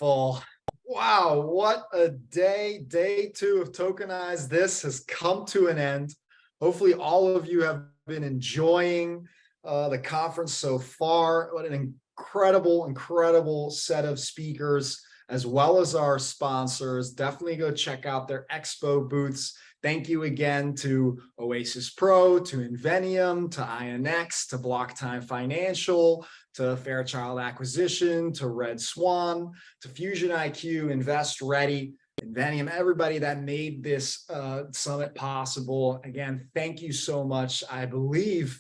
Wonderful. Wow, what a day. Day two of Tokenize. This has come to an end. Hopefully, all of you have been enjoying the conference so far. What an incredible set of speakers, as well as our sponsors. Definitely go check out their expo booths. Thank you again to Oasis Pro, to Invenium, to INX, to Block Time Financial, to Fairchild Acquisition, to Red Swan, to Fusion IQ, Invest Ready, Invenium, everybody that made this summit possible. Again, thank you so much. I believe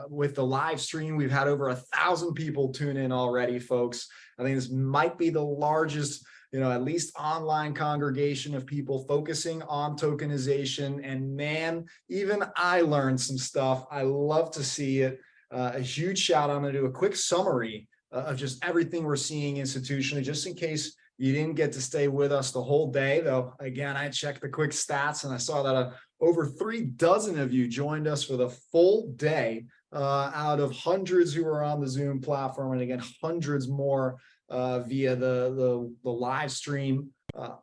with the live stream, we've had over 1,000 people tune in already, folks. I think this might be the largest, at least online congregation of people focusing on tokenization. And man, even I learned some stuff. I love to see it. A huge shout out. I'm going to do a quick summary of just everything we're seeing institutionally, just in case you didn't get to stay with us the whole day. Though, again, I checked the quick stats and I saw that over 36 of you joined us for the full day out of hundreds who were on the Zoom platform. And again, hundreds more via the live stream.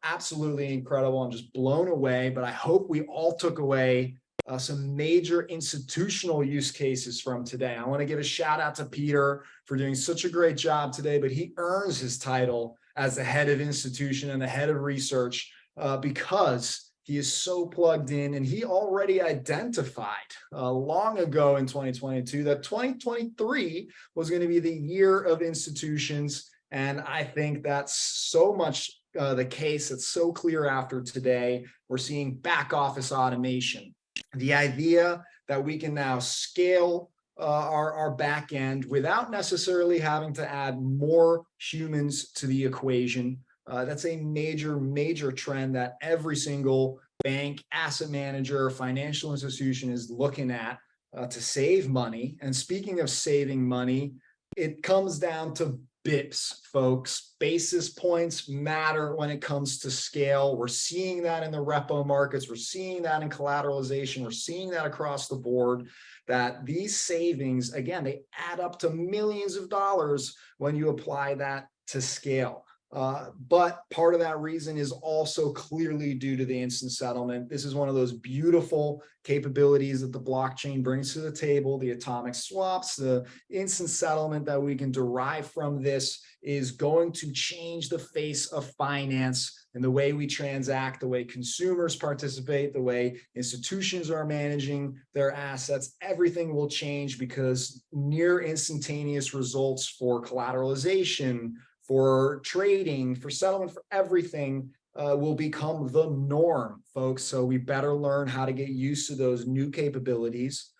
Absolutely incredible. I'm just blown away, but I hope we all took away some major institutional use cases from today. I want to give a shout out to Peter for doing such a great job today, but he earns his title as the head of institution and the head of research because he is so plugged in, and he already identified long ago in 2022 that 2023 was going to be the year of institutions. And I think that's so much the case. It's so clear after today. We're seeing back office automation. The idea that we can now scale our back end without necessarily having to add more humans to the equation. That's a major trend that every single bank, asset manager, financial institution is looking at to save money. And speaking of saving money, it comes down to bips, folks. Basis points matter when it comes to scale. We're seeing that in the repo markets. We're seeing that in collateralization. We're seeing that across the board, that these savings, again, they add up to millions of dollars when you apply that to scale. But part of that reason is also clearly due to the instant settlement. This is one of those beautiful capabilities that the blockchain brings to the table, the atomic swaps, the instant settlement that we can derive from this is going to change the face of finance and the way we transact, the way consumers participate, the way institutions are managing their assets. Everything will change because near instantaneous results for collateralization, for trading, for settlement, for everything will become the norm, folks. So we better learn how to get used to those new capabilities.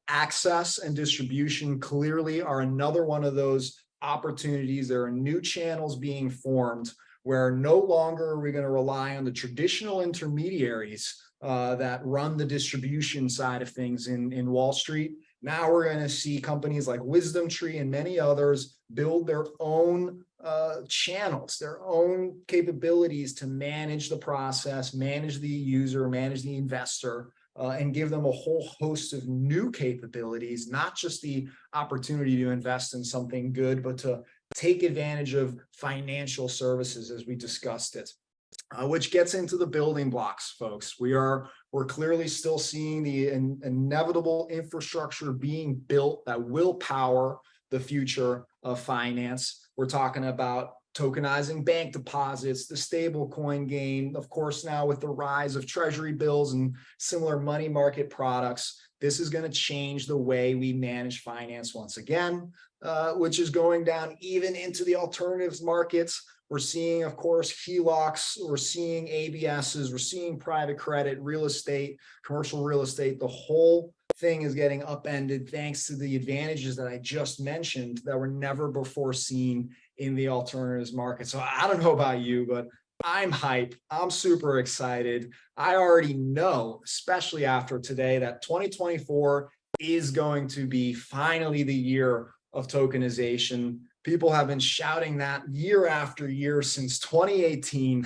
Access and distribution clearly are another one of those opportunities. There are new channels being formed where no longer are we going to rely on the traditional intermediaries that run the distribution side of things in Wall Street. Now we're going to see companies like Wisdom Tree and many others build their own channels, their own capabilities to manage the process, manage the user, manage the investor, and give them a whole host of new capabilities, not just the opportunity to invest in something good, but to take advantage of financial services as we discussed it. Which gets into the building blocks, folks. We're clearly still seeing the inevitable infrastructure being built that will power the future of finance. We're talking about tokenizing bank deposits, the stable coin game, of course, now with the rise of treasury bills and similar money market products. This is going to change the way we manage finance once again, which is going down even into the alternatives markets. We're seeing, of course, HELOCs, we're seeing ABSs, we're seeing private credit, real estate, commercial real estate. The whole thing is getting upended thanks to the advantages that I just mentioned that were never before seen in the alternatives market. So I don't know about you, but I'm hyped. I'm super excited. I already know, especially after today, that 2024 is going to be finally the year of tokenization. People have been shouting that year after year since 2018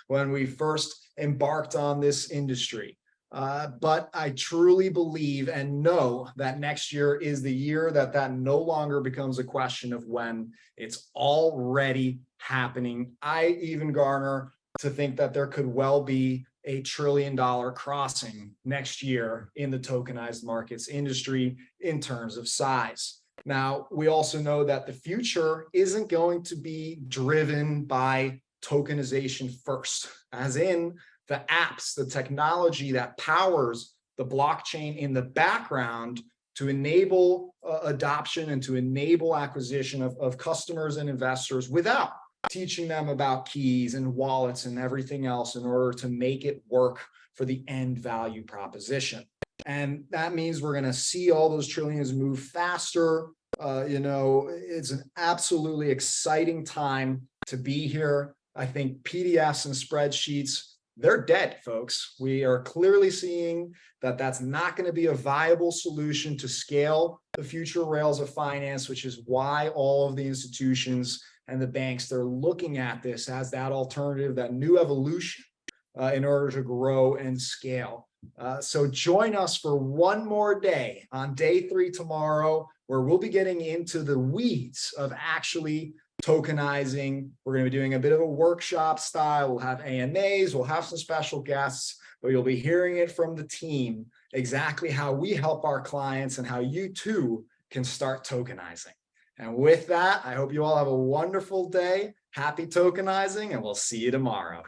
when we first embarked on this industry. But I truly believe and know that next year is the year that no longer becomes a question of when. It's already happening. I even garner to think that there could well be $1 trillion crossing next year in the tokenized markets industry in terms of size. Now, we also know that the future isn't going to be driven by tokenization first, as in the apps, the technology that powers the blockchain in the background to enable adoption and to enable acquisition of customers and investors without teaching them about keys and wallets and everything else in order to make it work for the end value proposition. And that means we're going to see all those trillions move faster. It's an absolutely exciting time to be here. I think PDFs and spreadsheets, they're dead, folks. We are clearly seeing that that's not going to be a viable solution to scale the future rails of finance, which is why all of the institutions and the banks, they're looking at this as that alternative, that new evolution in order to grow and scale. So join us for one more day on day 3 tomorrow, where we'll be getting into the weeds of actually tokenizing. We're going to be doing a bit of a workshop style. We'll have AMAs, we'll have some special guests, but you'll be hearing it from the team exactly how we help our clients and how you too can start tokenizing. And with that, I hope you all have a wonderful day. Happy tokenizing, and we'll see you tomorrow.